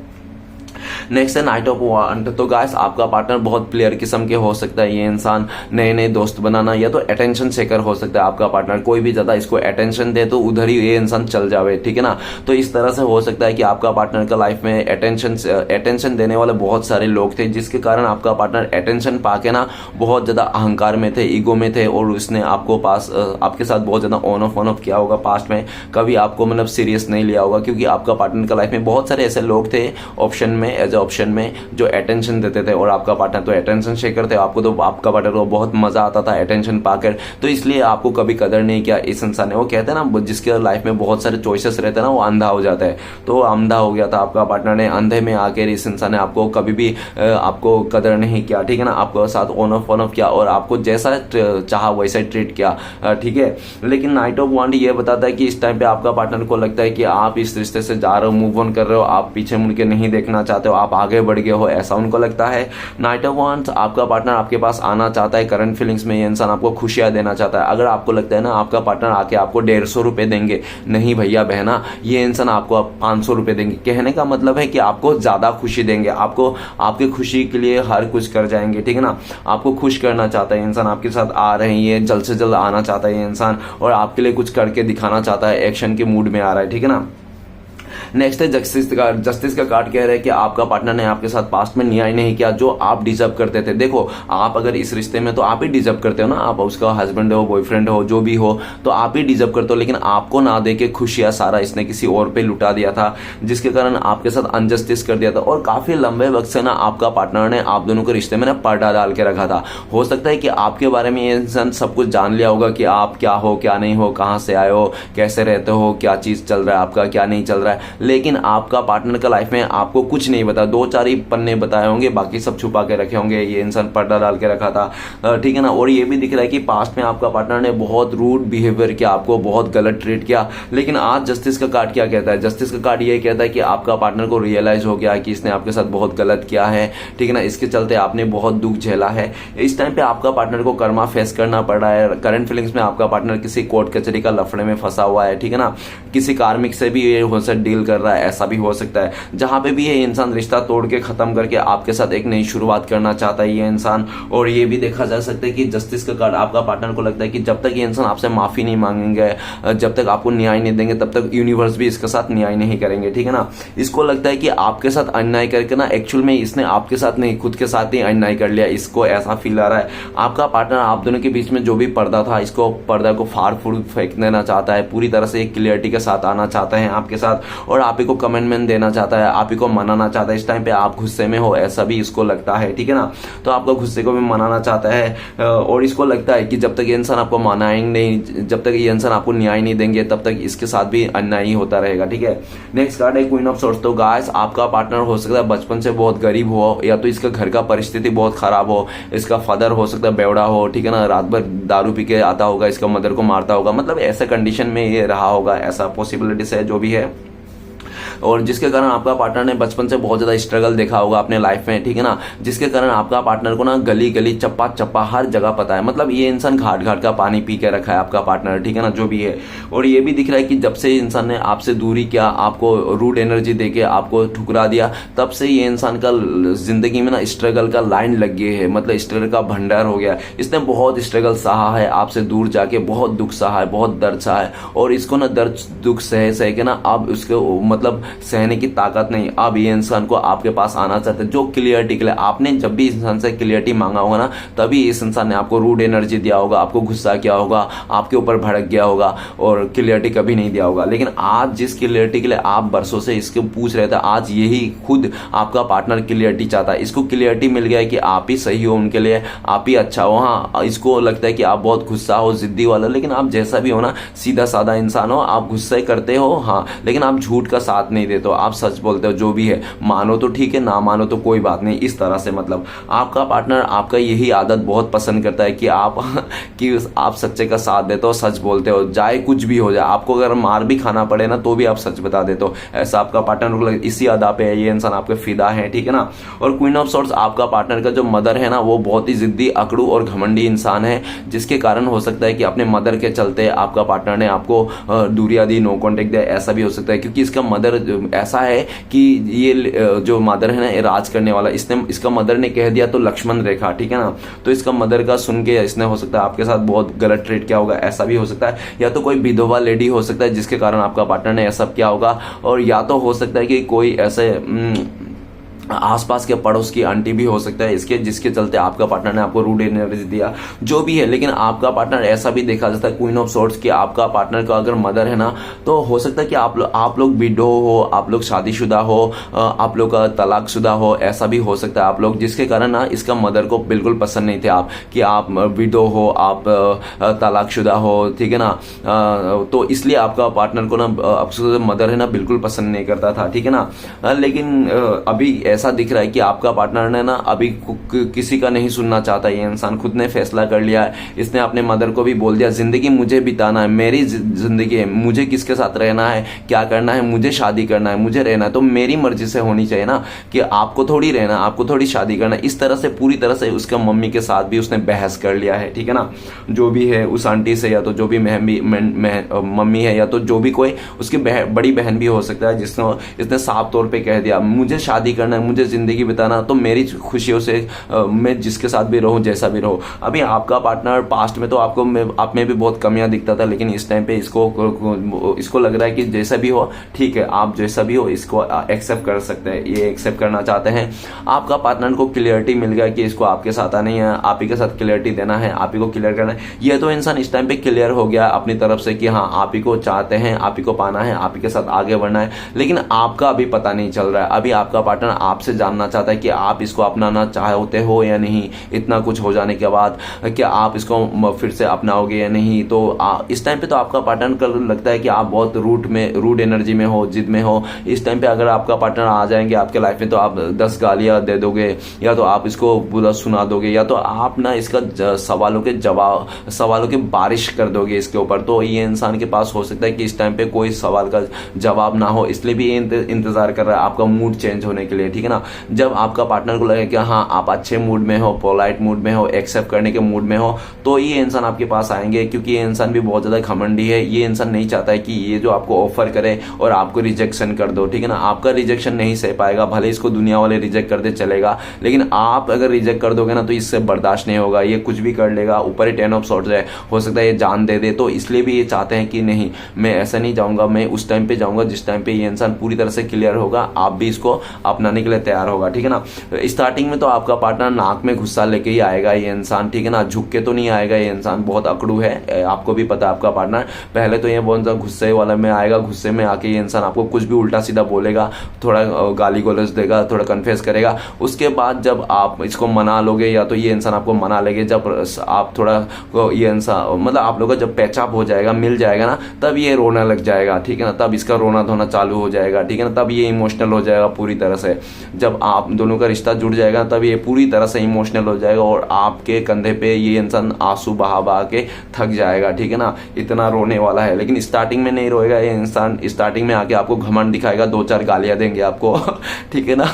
नेक्स्ट है नाइट ऑफ वांड। तो गाइस आपका पार्टनर बहुत प्लेयर किस्म के हो सकता है, ये इंसान नए नए दोस्त बनाना या तो अटेंशन सेकर हो सकता है आपका पार्टनर, कोई भी ज्यादा इसको अटेंशन दे तो उधर ही ये इंसान चल जावे, ठीक है ना। तो इस तरह से हो सकता है कि आपका पार्टनर का लाइफ में अटेंशन देने वाले बहुत सारे लोग थे, जिसके कारण आपका पार्टनर अटेंशन पाके ना बहुत ज्यादा अहंकार में थे, ईगो में थे, और उसने आपके साथ बहुत ज्यादा ऑन ऑफ किया होगा पास्ट में, कभी आपको मतलब सीरियस नहीं लिया होगा, क्योंकि आपका पार्टनर का लाइफ में बहुत सारे ऐसे लोग थे ऑप्शन में, एज ऑप्शन में, जो अटेंशन देते थे, और आपका पार्टनर तो अटेंशन शेकर थे, आपको तो आपका पार्टनर को बहुत मजा आता था अटेंशन पाकर, तो इसलिए आपको कभी कदर नहीं किया इस इंसान ने। वो कहते हैं ना जिसके लाइफ में बहुत सारे चॉइसेस रहते हैं ना वो अंधा हो जाता है, तो अंधा हो गया था आपका पार्टनर ने, अंधे में आकर इस इंसान ने आपको कभी भी आपको कदर नहीं किया, ठीक है ना, आपको साथ ऑन ऑफ किया और आपको जैसा चाहा वैसा ट्रीट किया, ठीक है। लेकिन नाइट ऑफ वांड ये बताता है कि इस टाइम पे आपका पार्टनर को लगता है कि आप इस रिश्ते से जा रहे हो, मूव ऑन कर रहे हो, आप पीछे मुड़ के नहीं देखना चाहते हो, आप आगे बढ़ गए हो, ऐसा उनको लगता है। नाइट ऑफ वांड्स, आपका पार्टनर आपके पास आना चाहता है, करंट फीलिंग्स में ये इंसान आपको खुशियां देना चाहता है। अगर आपको लगता है ना आपका पार्टनर आके आपको 150 रुपए देंगे, नहीं भैया बहना, ये इंसान आपको 500 रुपए देंगे। कहने का मतलब है कि आपको ज्यादा खुशी देंगे, आपको आपकी खुशी के लिए हर कुछ कर जाएंगे, ठीक है ना। आपको खुश करना चाहता है इंसान, आपके साथ आ रहे हैं, ये जल्द से जल्द आना चाहता है ये इंसान, और आपके लिए कुछ करके दिखाना चाहता है, एक्शन के मूड में आ रहा है, ठीक है ना। नेक्स्ट है जस्टिस का कार्ड कह रहा है कि आपका पार्टनर ने आपके साथ पास्ट में न्याय नहीं किया जो आप डिजर्व करते थे। देखो, आप अगर इस रिश्ते में, तो आप ही डिजर्व करते हो ना, आप उसका हस्बैंड हो, बॉयफ्रेंड हो, जो भी हो, तो आप ही डिजर्व करते हो, लेकिन आपको ना दे के खुशियां सारा इसने किसी और पे लुटा दिया था, जिसके कारण आपके साथ अनजस्टिस कर दिया था। और काफी लंबे वक्त से ना आपका पार्टनर ने आप दोनों के रिश्ते में ना पर्दा डाल के रखा था। हो सकता है कि आपके बारे में ये इंसान सब कुछ जान लिया होगा कि आप क्या हो, क्या नहीं हो, कहां से आए हो, कैसे रहते हो, क्या चीज चल रहा है आपका, क्या नहीं चल रहा है, लेकिन आपका पार्टनर का लाइफ में आपको कुछ नहीं बता, 2-4 ही पन्ने बताए होंगे, बाकी सब छुपा के रखे होंगे। ये इंसान पर्दा डाल के रखा था, ठीक है ना। और ये भी दिख रहा है कि पास्ट में आपका पार्टनर ने बहुत रूड बिहेवियर किया, आपको बहुत गलत ट्रीट किया। लेकिन आज जस्टिस का कार्ड क्या कहता है? जस्टिस का कार्ड ये कहता है कि आपका पार्टनर को रियलाइज हो गया कि इसने आपके साथ बहुत गलत किया है, ठीक है ना। इसके चलते आपने बहुत दुख झेला है। इस टाइम पे आपका पार्टनर को कर्मा फेस करना पड़ रहा है। करंट फीलिंग्स में आपका पार्टनर किसी कोर्ट कचहरी का लफड़े में फंसा हुआ है, ठीक है ना। किसी कार्मिक से भी ये हो सकता डील कर रहा है, ऐसा भी हो सकता है। जहां पे भी ये इंसान रिश्ता तोड़ के खत्म करके आपके साथ एक नई शुरुआत करना चाहता है ये इंसान। और ये भी देखा जा सकता है कि जस्टिस का कार्ड आपका पार्टनर को लगता है कि जब तक ये इंसान आपसे माफी नहीं मांगेंगे, जब तक आपको न्याय नहीं देंगे, तब तक यूनिवर्स भी इसके साथ न्याय नहीं करेंगे, ठीक है ना। इसको लगता है कि आपके साथ अन्याय करके ना एक्चुअल में इसने आपके साथ नहीं, खुद के साथ ही अन्याय कर लिया, इसको ऐसा फील आ रहा है। आपका पार्टनर आप दोनों के बीच में जो भी पर्दा था, इसको पर्दा को फाड़ फूड़ फेंक देना चाहता है, पूरी तरह से एक क्लियरिटी के साथ आना चाहता है आपके साथ, और आप ही को कमेंटमेंट देना चाहता है, आप ही को मनाना चाहता है। इस टाइम पे आप गुस्से में हो, ऐसा भी इसको लगता है, ठीक है ना। तो आपका गुस्से को भी मनाना चाहता है, और इसको लगता है कि जब तक ये इंसान आपको मनाएंगे नहीं, जब तक ये इंसान आपको न्याय नहीं देंगे, तब तक इसके साथ भी अन्याय ही होता रहेगा, ठीक है। नेक्स्ट कार्ड है क्वीन ऑफ सोर्ड्स। तो गाइस, आपका पार्टनर हो सकता है बचपन से बहुत गरीब हो, या तो इसका घर का परिस्थिति बहुत खराब हो, इसका फादर हो सकता है बेवड़ा हो, ठीक है ना, रात भर दारू पी के आता होगा, इसका मदर को मारता होगा, मतलब ऐसे कंडीशन में ये रहा होगा, ऐसा पॉसिबिलिटीज है जो भी है। और जिसके कारण आपका पार्टनर ने बचपन से बहुत ज्यादा स्ट्रगल देखा होगा अपने लाइफ में, ठीक है ना। जिसके कारण आपका पार्टनर को ना गली गली, चप्पा चप्पा, हर जगह पता है, मतलब ये इंसान घाट घाट का पानी पी के रखा है आपका पार्टनर, ठीक है ना, जो भी है। और ये भी दिख रहा है कि जब से इंसान ने आपसे दूरी किया, आपको रूड एनर्जी देके आपको ठुकरा दिया, तब से ये इंसान का जिंदगी में ना स्ट्रगल का लाइन लग गई है, मतलब स्ट्रगल का भंडार हो गया। इसने बहुत स्ट्रगल सहा है, आपसे दूर जाके बहुत दुख सहा है, बहुत दर्द सहा है, और इसको ना दर्द दुख सह सह के ना अब उसके मतलब सहने की ताकत नहीं। अब ये इंसान को आपके पास आना चाहते हैं, जो क्लियरिटी के लिए आपने जब भी इंसान से क्लियरिटी मांगा होगा ना, तभी इस इंसान ने आपको रूड एनर्जी दिया होगा, आपको गुस्सा किया होगा, आपके ऊपर भड़क गया होगा, और क्लियरिटी कभी नहीं दिया होगा। लेकिन आज जिस क्लियरिटी के लिए आप बरसों से इसको पूछ रहे थे, आज यही खुद आपका पार्टनर क्लियरिटी चाहता है। इसको क्लियरिटी मिल गया है कि आप ही सही हो उनके लिए, आप ही अच्छा हो। हाँ, इसको लगता है कि आप बहुत गुस्सा हो, जिद्दी वाला, लेकिन आप जैसा भी हो ना, सीधा साधा इंसान हो, आप गुस्से करते हो, हाँ, लेकिन आप झूठ का साथ नहीं देते हो, आप सच बोलते हो, जो भी है। मानो तो ठीक है, ना मानो तो कोई बात नहीं, इस तरह से। मतलब आपका पार्टनर आपका यही आदत बहुत पसंद करता है कि आप सच्चे का साथ देते हो, सच बोलते हो, चाहे कुछ भी हो जाए। आपको अगर मार भी खाना पड़े ना, तो भी आप सच बता देते हो। ऐसा आपका पार्टनर इसी अदा पे है, ये इंसान आपके फिदा है, ठीक है ना। और क्वीन ऑफ सॉर्ड्स आपका पार्टनर का जो मदर है ना, वो बहुत ही जिद्दी, अकड़ू और घमंडी इंसान है, जिसके कारण हो सकता है कि अपने मदर के चलते आपका पार्टनर ने आपको दूरिया दी, नो कॉन्टेक्ट दिया, ऐसा भी हो सकता है। क्योंकि इसका मदर ऐसा है कि ये जो मदर है ना, ये राज करने वाला, इसका मदर ने कह दिया तो लक्ष्मण रेखा, ठीक है ना। तो इसका मदर का सुन के इसने हो सकता है आपके साथ बहुत गलत ट्रीट किया होगा, ऐसा भी हो सकता है। या तो कोई विधवा लेडी हो सकता है, जिसके कारण आपका पार्टनर ने ऐसा किया होगा। और या तो हो सकता है कि कोई ऐसे आसपास के पड़ोस की आंटी भी हो सकता है इसके, जिसके चलते आपका पार्टनर ने आपको रूड एनर्जी दिया, जो भी है। लेकिन आपका पार्टनर, ऐसा भी देखा जाता है क्वीन ऑफ सॉर्ड्स कि आपका पार्टनर का अगर मदर है ना, तो हो सकता है कि आप लोग विडो हो, आप लोग शादीशुदा हो, आप लोग का तलाकशुदा हो, ऐसा भी हो सकता है आप लोग, जिसके कारण ना इसका मदर को बिल्कुल पसंद नहीं थे आप, कि आप विडो हो, आप तलाकशुदा हो, ठीक है ना। तो इसलिए आपका पार्टनर को ना मदर है ना बिल्कुल पसंद नहीं करता था, ठीक है ना। लेकिन अभी ऐसा दिख रहा है कि आपका पार्टनर ने ना अभी किसी का नहीं सुनना चाहता। ये इंसान खुद ने फैसला कर लिया है, इसने अपने मदर को भी बोल दिया, जिंदगी मुझे बिताना है, मेरी जिंदगी है, मुझे किसके साथ रहना है, क्या करना है, मुझे शादी करना है, मुझे रहना है, तो मेरी मर्जी से होनी चाहिए ना, कि आपको थोड़ी रहना, आपको थोड़ी शादी करना। इस तरह से पूरी तरह से उसका मम्मी के साथ भी उसने बहस कर लिया है, ठीक है ना। जो भी है उस आंटी से, या तो जो भी मम्मी है, या तो जो भी कोई उसकी बड़ी बहन भी हो सकता है, जिसने साफ तौर पर कह दिया मुझे शादी करना है, मुझे जिंदगी बिताना, तो मेरी खुशियों से मैं जिसके साथ भी रहूं, जैसा भी रहूं। अभी आपका पार्टनर पास्ट में तो आपको आप में भी बहुत कमियां दिखता था, लेकिन इस टाइम पे इसको लग रहा है कि जैसा भी हो ठीक है, आप जैसा भी हो इसको एक्सेप्ट कर सकते हैं, ये एक्सेप्ट करना चाहते हैं। आपका पार्टनर को क्लियरिटी मिल गया कि इसको आपके साथ आना है, आप ही के साथ क्लियरिटी देना है, आप ही को क्लियर करना है। ये तो इंसान इस टाइम पे क्लियर हो गया अपनी तरफ से कि हाँ आप ही को चाहते हैं, आप ही को पाना है, आप ही के साथ आगे बढ़ना है। लेकिन आपका अभी पता नहीं चल रहा है, अभी आपका पार्टनर आपसे जानना चाहता है कि आप इसको अपनाना चाहते हो या नहीं। इतना कुछ हो जाने के बाद क्या आप इसको फिर से अपनाओगे या नहीं। तो इस टाइम पे तो आपका पार्टनर को लगता है कि आप बहुत रूड एनर्जी में हो, जिद में हो। इस टाइम पे अगर आपका पार्टनर आ जाएंगे आपके लाइफ में तो आप 10 गालियां दे दोगे, या तो आप इसको पूरा सुना दोगे, या तो आप ना इसका सवालों की बारिश कर दोगे इसके ऊपर। तो ये इंसान के पास हो सकता है कि इस टाइम पे कोई सवाल का जवाब ना हो, इसलिए भी इंतजार कर रहा है आपका मूड चेंज होने के लिए, ठीक है ना। जब आपका पार्टनर को लगे कि हाँ आप अच्छे मूड में हो, पोलाइट मूड में हो, एक्सेप्ट करने के मूड में हो, तो ये इंसान आपके पास आएंगे। क्योंकि ये इंसान भी बहुत ज्यादा घमंडी है, ये इंसान नहीं चाहता है कि ये जो आपको ऑफर करे और आपको रिजेक्शन कर दो, ठीक है ना। आपका रिजेक्शन नहीं सह पाएगा, भले इसको दुनिया वाले रिजेक्ट करते चलेगा, लेकिन आप अगर रिजेक्ट कर दोगे ना तो इससे बर्दाश्त नहीं होगा। ये कुछ भी कर लेगा, ऊपर ही 10 ऑफ सॉर्ड्स है, हो सकता है ये जान दे दे। तो इसलिए भी ये चाहते हैं कि नहीं, मैं ऐसा नहीं जाऊंगा, मैं उस टाइम पे जाऊंगा जिस टाइम पे ये इंसान पूरी तरह से क्लियर होगा, आप भी इसको अपनाने के लिए तैयार होगा, ठीक है ना। स्टार्टिंग में तो आपका पार्टनर नाक में गुस्सा लेके ही आएगा ये इंसान, ठीक है ना, झुक के तो नहीं आएगा। ये इंसान बहुत अकड़ू है, आपको भी पता है आपका पार्टनर। पहले तो ये बहुत ज्यादा गुस्से वाला में आएगा, गुस्से में आके ये इंसान आपको कुछ भी उल्टा सीधा बोलेगा, थोड़ा गाली गलौज देगा, थोड़ा कन्फेस करेगा। उसके बाद जब आप इसको मना लोगे, या तो ये इंसान आपको मना लेंगे, जब आप थोड़ा ये इंसान मतलब आप लोगों का जब पैचअप हो जाएगा, मिल जाएगा ना, तब ये रोना लग जाएगा, ठीक है ना। तब इसका रोना धोना चालू हो जाएगा, ठीक है ना। तब ये इमोशनल हो जाएगा पूरी तरह से। जब आप दोनों का रिश्ता जुड़ जाएगा तब ये पूरी तरह से इमोशनल हो जाएगा और आपके कंधे पे ये इंसान आंसू बहा बहा के थक जाएगा, ठीक है ना। इतना रोने वाला है, लेकिन स्टार्टिंग में नहीं रोएगा ये इंसान। स्टार्टिंग में आके आपको घमंड दिखाएगा, 2-4 गालियां देंगे आपको ठीक है ना,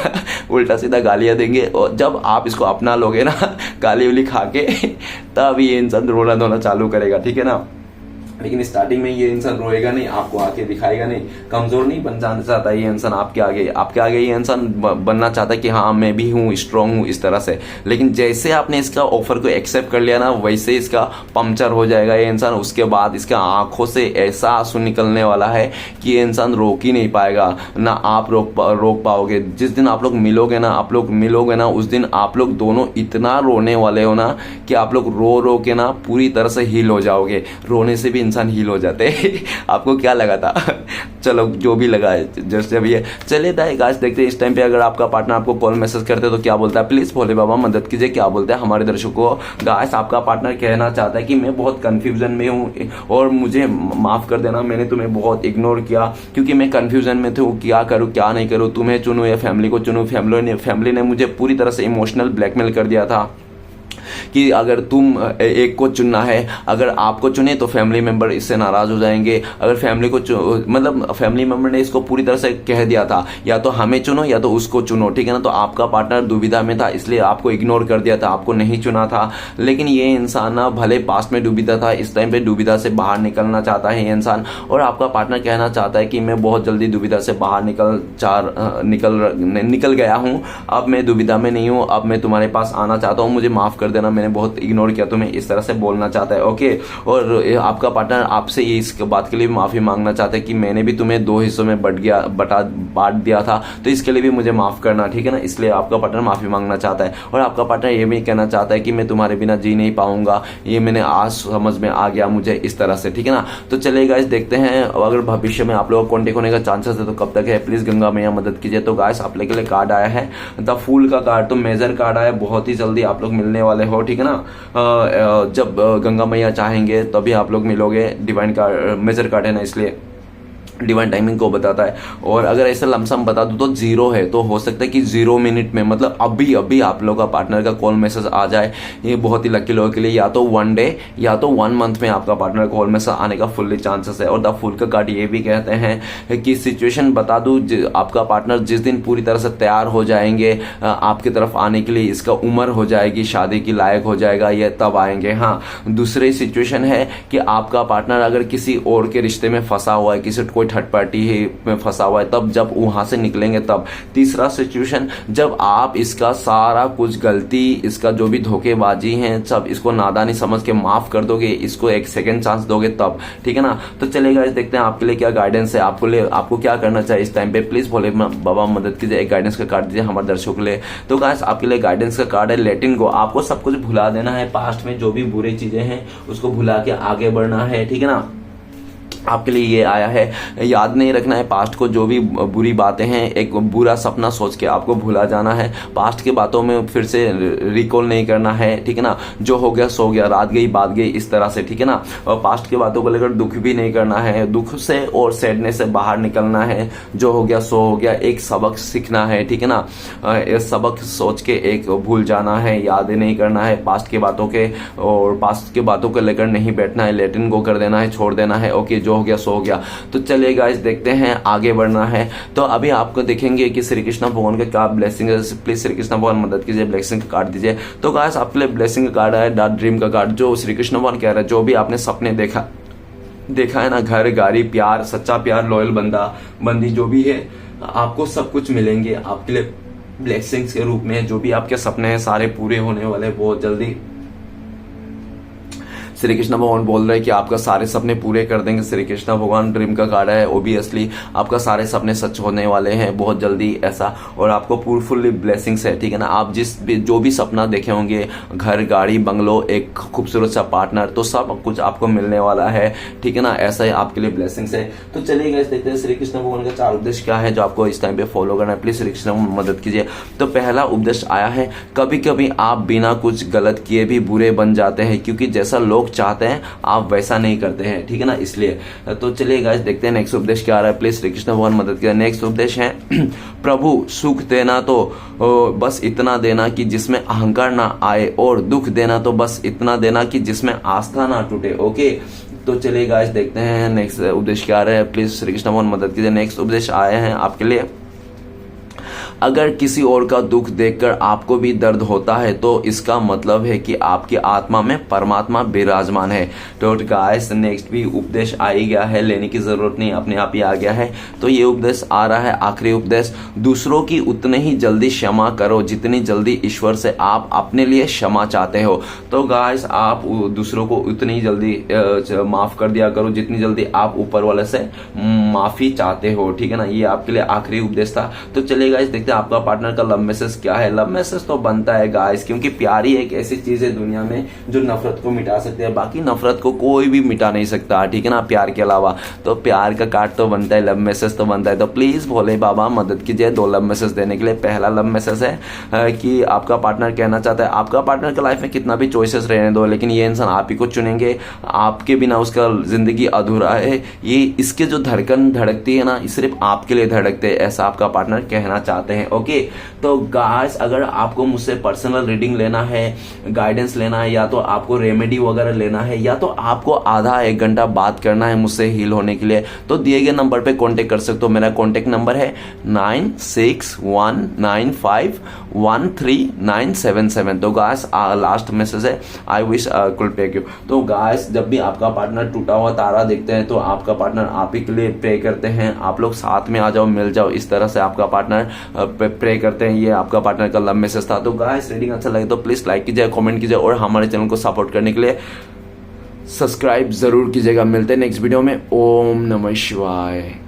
उल्टा सीधा गालियां देंगे। और जब आप इसको अपना लोगे ना गाली उली खा के, तब ये इंसान रोना धोना चालू करेगा, ठीक है ना। लेकिन स्टार्टिंग में ये इंसान रोएगा नहीं, आपको आके दिखाएगा नहीं, कमजोर नहीं बन जाना चाहता ये इंसान आपके आगे ये इंसान बनना चाहता है कि हाँ मैं भी हूँ, स्ट्रांग हूँ, इस तरह से। लेकिन जैसे आपने इसका ऑफर को एक्सेप्ट कर लिया ना, वैसे इसका पंक्चर हो जाएगा ये इंसान। उसके बाद इसका आंखों से ऐसा आंसू निकलने वाला है कि ये इंसान रोक ही नहीं पाएगा, ना आप रोक पाओगे। जिस दिन आप लोग मिलोगे ना, उस दिन आप लोग दोनों इतना रोने वाले हो ना कि आप लोग रो के ना पूरी तरह से हील हो जाओगे। रोने से भी इंसान हील हो जाते हैं आपको क्या लगा था चलो जो भी लगा है जैसे भी है। चलिए गाइस देखते हैं इस टाइम पे अगर आपका पार्टनर आपको कॉल मैसेज करते तो क्या बोलता है। प्लीज भोले बाबा मदद कीजिए, क्या बोलते हैं हमारे दर्शकों को। गाइस आपका पार्टनर कहना चाहता है कि मैं बहुत कंफ्यूजन में हूँ और मुझे माफ कर देना, मैंने तुम्हें बहुत इग्नोर किया क्योंकि मैं कंफ्यूजन में था, क्या करूँ क्या नहीं करूँ, तुम्हें चुनूं या फैमिली को चुनूं। फैमिली ने मुझे पूरी तरह से इमोशनल ब्लैकमेल कर दिया था कि अगर तुम एक को चुनना है, अगर आपको चुने तो फैमिली मेंबर इससे नाराज हो जाएंगे। अगर फैमिली को मतलब फैमिली मेंबर ने इसको पूरी तरह से कह दिया था या तो हमें चुनो या तो उसको चुनो, ठीक है ना। तो आपका पार्टनर दुविधा में था इसलिए आपको इग्नोर कर दिया था, आपको नहीं चुना था। लेकिन ये इंसान ना भले पास्ट में दुविधा था, इस टाइम पे दुविधा से बाहर निकलना चाहता है ये इंसान। और आपका पार्टनर कहना चाहता है कि मैं बहुत जल्दी दुविधा से बाहर निकल गया हूँ, अब मैं दुविधा में नहीं हूँ, अब मैं तुम्हारे पास आना चाहता हूँ, मुझे माफ कर देना, मैंने बहुत इग्नोर किया तुम्हें, इस तरह से बोलना चाहता है। ओके, और आपका पार्टनर आपसे ये इस बात के लिए भी माफी मांगना चाहता है कि मैंने भी तुम्हें 2 हिस्सों में बांट दिया था, तो इसके लिए भी मुझे माफ करना, ठीक है ना। इसलिए आपका पार्टनर माफी मांगना चाहता है। और आपका पार्टनर ये भी कहना चाहता है कि मैं तुम्हारे बिना जी नहीं पाऊंगा, ये मैंने आज समझ में आ गया मुझे, इस तरह से, ठीक है ना। तो चलिए गाइस देखते हैं अगर भविष्य में आप लोगों को कॉन्टेक्ट होने का चांसेस है तो कब तक है, प्लीज गंगा मैया मदद कीजिए। तो गाइस आप लोगों के लिए कार्ड आया है द फूल का कार्ड, तो मेजर कार्ड आया, बहुत ही जल्दी आप लोग मिलने वाले हो, ठीक है ना। जब गंगा मैया चाहेंगे तभी आप लोग मिलोगे। डिवाइन कार्ड मेजर कार्ड है ना, इसलिए डिवाइन टाइमिंग को बताता है। और अगर ऐसा लमसम बता दूं तो 0 है, तो हो सकता है कि 0 मिनट में, मतलब अभी आप लोग का पार्टनर का कॉल मैसेज आ जाए। ये बहुत ही लकी लोगों के लिए या तो 1 डे या तो 1 मंथ में आपका पार्टनर कॉल मैसेज आने का फुल्ली चांसेस है। और द फूल का कार्ड ये भी कहते हैं कि सिचुएशन बता दूं, आपका पार्टनर जिस दिन पूरी तरह से तैयार हो जाएंगे आपकी तरफ आने के लिए, इसका उम्र हो जाएगी, शादी की लायक हो जाएगा, ये तब आएंगे। हाँ, दूसरी सिचुएशन है कि आपका पार्टनर अगर किसी और के रिश्ते में फंसा हुआ है, किसी कोई थर्ड पार्टी में फंसा हुआ है तब, जब वहां से निकलेंगे तब। तीसरा सिचुएशन, जब आप इसका सारा कुछ गलती, इसका जो भी धोखेबाजी है सब, इसको नादानी समझ के माफ कर दोगे, इसको एक सेकंड चांस दोगे तब, ठीक है ना। तो चलेगा, देखते हैं आपके लिए क्या गाइडेंस है, आपको क्या करना चाहिए इस टाइम पे। प्लीज भोले बाबा मदद कीजिए, एक गाइडेंस का कार्ड दीजिए हमारे दर्शकों के लिए। तो गाइस आपके लिए गाइडेंस का कार्ड है लेटिन गो। आपको सब कुछ भुला देना है, पास्ट में जो भी बुरी चीजें हैं उसको भुला के आगे बढ़ना है, ठीक है ना। आपके लिए ये आया है, याद नहीं रखना है पास्ट को, जो भी बुरी बातें हैं, एक बुरा सपना सोच के आपको भुला जाना है, पास्ट की बातों में फिर से रिकॉल नहीं करना है, ठीक है ना। जो हो गया सो गया, रात गई बात गई, इस तरह से, ठीक है ना। और पास्ट की बातों को लेकर दुख भी नहीं करना है, दुख से और सैडनेस से बाहर निकलना है, जो हो गया सो हो गया, एक सबक सीखना है, ठीक है ना। सबक सोच के एक भूल जाना है, याद नहीं करना है पास्ट की बातों के, और पास्ट की बातों को लेकर नहीं बैठना है, लेटिन गो कर देना है, छोड़ देना है। ओके, जो हो गया सो हो गया। तो चलिए गाइस देखते हैं, आगे बढ़ना है। तो अभी आपको देखेंगे कि श्री कृष्ण भगवान का क्या ब्लेसिंग है। प्लीज श्री कृष्ण भगवान मदद कीजिए, ब्लेसिंग का कार्ड दीजिए। तो गाइस आपके लिए ब्लेसिंग का कार्ड है डार्क ड्रीम का कार्ड, जो श्री कृष्ण भगवान कह रहे हैं, जो भी आपने सपने देखा है ना, घर गाड़ी प्यार, सच्चा प्यार, लॉयल बंदी जो भी है, आपको सब कुछ मिलेंगे आपके लिए ब्लेसिंग्स के रूप में। जो भी आपके सपने हैं सारे पूरे होने वाले बहुत जल्दी। श्री कृष्ण भगवान बोल रहे हैं कि आपका सारे सपने पूरे कर देंगे। श्री कृष्ण भगवान ड्रीम का कार्ड है, ओबियसली आपका सारे सपने सच होने वाले हैं बहुत जल्दी ऐसा, और आपको फुल्ली ब्लेसिंग्स है, ठीक है ना। आप जो भी सपना देखे होंगे, घर गाड़ी बंगलो, एक खूबसूरत सा पार्टनर, तो सब कुछ आपको मिलने वाला है, ठीक है ना। ऐसा ही आपके लिए ब्लेसिंग्स है। तो चलिए गाइस देखते हैं श्री कृष्ण भगवान का 4 उपदेश क्या है जो आपको इस टाइम पे फॉलो करना है। प्लीज श्री कृष्ण मदद कीजिए। तो पहला उपदेश आया है, कभी कभी आप बिना कुछ गलत किए भी बुरे बन जाते हैं, क्योंकि जैसा लोग चाहते हैं आप वैसा नहीं करते हैं, ठीक है ना, इसलिए। तो चलिए गाइस देखते हैं नेक्स्ट उपदेश क्या आ रहा है। प्लीज श्री कृष्ण भगवान मदद कीजिए। नेक्स्ट उपदेश है प्रभु सुख देना तो बस इतना देना कि जिसमें अहंकार ना आए, और दुख देना तो बस इतना देना कि जिसमें आस्था ना टूटे। ओके, तो चलिए गाइस देखते हैं नेक्स्ट उपदेश क्या आ रहा है। प्लीज श्री कृष्ण भगवान मदद कीजिए। नेक्स्ट उपदेश आए हैं आपके लिए, अगर किसी और का दुख देखकर आपको भी दर्द होता है तो इसका मतलब है कि आपकी आत्मा में परमात्मा विराजमान है। तो गाइस नेक्स्ट भी उपदेश आ ही गया है, लेने की जरूरत नहीं, अपने आप ही आ गया है। तो ये उपदेश आ रहा है, आखिरी उपदेश, दूसरों की उतने ही जल्दी क्षमा करो जितनी जल्दी ईश्वर से आप अपने लिए क्षमा चाहते हो। तो गाइस आप दूसरों को उतनी जल्दी माफ कर दिया करो जितनी जल्दी आप ऊपर वाले से माफी चाहते हो, ठीक है ना। ये आपके लिए आखिरी उपदेश था। तो चलिए गाइस देखते हैं आपका पार्टनर का लव मैसेज क्या है। लव मैसेज तो बनता है गाइस, क्योंकि प्यार ही एक ऐसी चीज है दुनिया में जो नफरत को मिटा सकते हैं, बाकी नफरत को कोई भी मिटा नहीं सकता, ठीक है ना, प्यार के अलावा। तो प्यार का कार्ड तो बनता है, लव मैसेज तो बनता है। तो प्लीज भोले बाबा मदद कीजिए 2 लव मैसेज देने के लिए। पहला लव मैसेज है कि आपका पार्टनर कहना चाहता है, आपका पार्टनर के लाइफ में कितना भी चॉइसेस रहने दो, लेकिन ये इंसान आप ही को चुनेंगे, आपके बिना उसका जिंदगी अधूरा है। ये इसके जो धड़कन धड़कती है ना, सिर्फ आपके लिए धड़कते हैं, ऐसा आपका पार्टनर कहना चाहते हैं। ओके, तो गाइस अगर आपको मुझसे पर्सनल रीडिंग लेना है, गाइडेंस लेना है, या तो आपको रेमेडी वगैरह लेना है, या तो आपको आधा 1 घंटा बात करना है मुझसे हील होने के लिए, तो दिए गए नंबर पे कांटेक्ट कर सकते हो। मेरा कांटेक्ट नंबर है 9619513977। तो गाइस लास्ट मैसेज है, I wish could take you. तो गाइस जब भी आपका पार्टनर टूटा हुआ तारा देखते हैं तो आपका पार्टनर आप ही के लिए प्रे करते हैं, आप लोग साथ में आ जाओ, मिल जाओ, इस तरह से आपका पार्टनर प्रे करते हैं। ये आपका पार्टनर का लव मैसेज था। तो गाइस रीडिंग अच्छा लगे तो प्लीज लाइक कीजिए, कमेंट कीजिए, और हमारे चैनल को सपोर्ट करने के लिए सब्सक्राइब जरूर कीजिएगा। मिलते हैं नेक्स्ट वीडियो में। ओम नमः शिवाय।